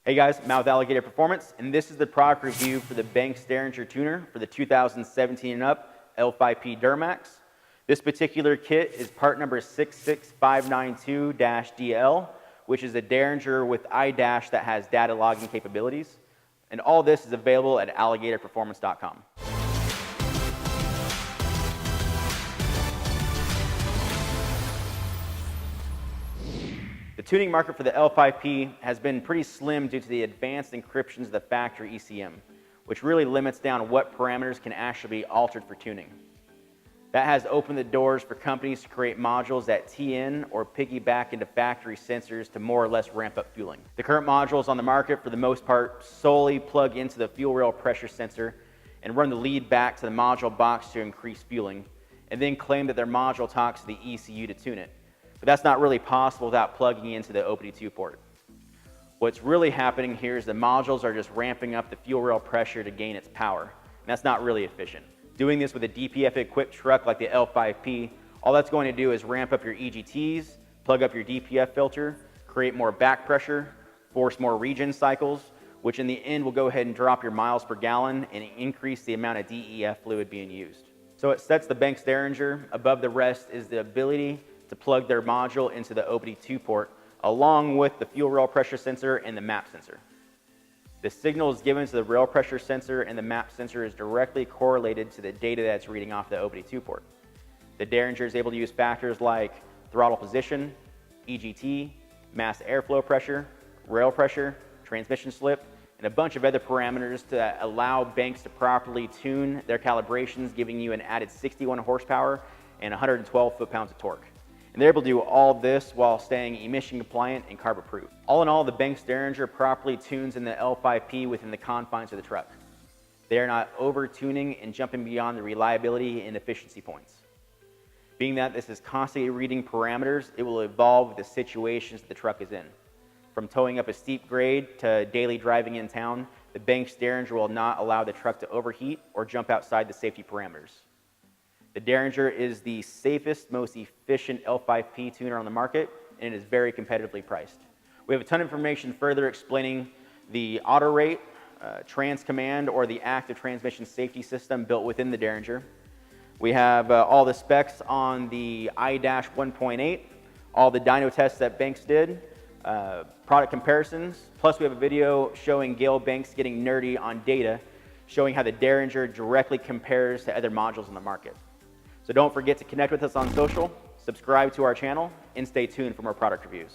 Hey guys, Matt with Alligator Performance, and this is the product review for the Banks Derringer tuner for the 2017 and up L5P Duramax. This particular kit is part number 66592-DL, which is a Derringer with iDash that has data logging capabilities. And all this is available at alligatorperformance.com. The tuning market for the L5P has been pretty slim due to the advanced encryptions of the factory ECM, which really limits down what parameters can actually be altered for tuning. That has opened the doors for companies to create modules that tee in or piggyback into factory sensors to more or less ramp up fueling. The current modules on the market, for the most part, solely plug into the fuel rail pressure sensor and run the lead back to the module box to increase fueling, and then claim that their module talks to the ECU to tune it. But that's not really possible without plugging into the OBD2 port. What's really happening here is the modules are just ramping up the fuel rail pressure to gain its power, and that's not really efficient. Doing this with a DPF-equipped truck like the L5P, all that's going to do is ramp up your EGTs, plug up your DPF filter, create more back pressure, force more regen cycles, which in the end will go ahead and drop your miles per gallon and increase the amount of DEF fluid being used. So it sets the Banks Derringer above the rest is the ability to plug their module into the OBD2 port, along with the fuel rail pressure sensor and the map sensor. The signal is given to the rail pressure sensor, and the map sensor is directly correlated to the data that's reading off the OBD2 port. The Derringer is able to use factors like throttle position, EGT, mass airflow pressure, rail pressure, transmission slip, and a bunch of other parameters to allow Banks to properly tune their calibrations, giving you an added 61 horsepower and 112 foot-pounds of torque. And they're able to do all this while staying emission compliant and carbon proof. All in all, the Banks Derringer properly tunes in the L5P within the confines of the truck. They are not over-tuning and jumping beyond the reliability and efficiency points. Being that this is constantly reading parameters, it will evolve with the situations the truck is in. From towing up a steep grade to daily driving in town, the Banks Derringer will not allow the truck to overheat or jump outside the safety parameters. The Derringer is the safest, most efficient L5P tuner on the market, and it is very competitively priced. We have a ton of information further explaining the auto rate, trans command, or the active transmission safety system built within the Derringer. We have all the specs on the iDash 1.8, all the dyno tests that Banks did, product comparisons, plus we have a video showing Gail Banks getting nerdy on data, showing how the Derringer directly compares to other modules on the market. So don't forget to connect with us on social, subscribe to our channel, and stay tuned for more product reviews.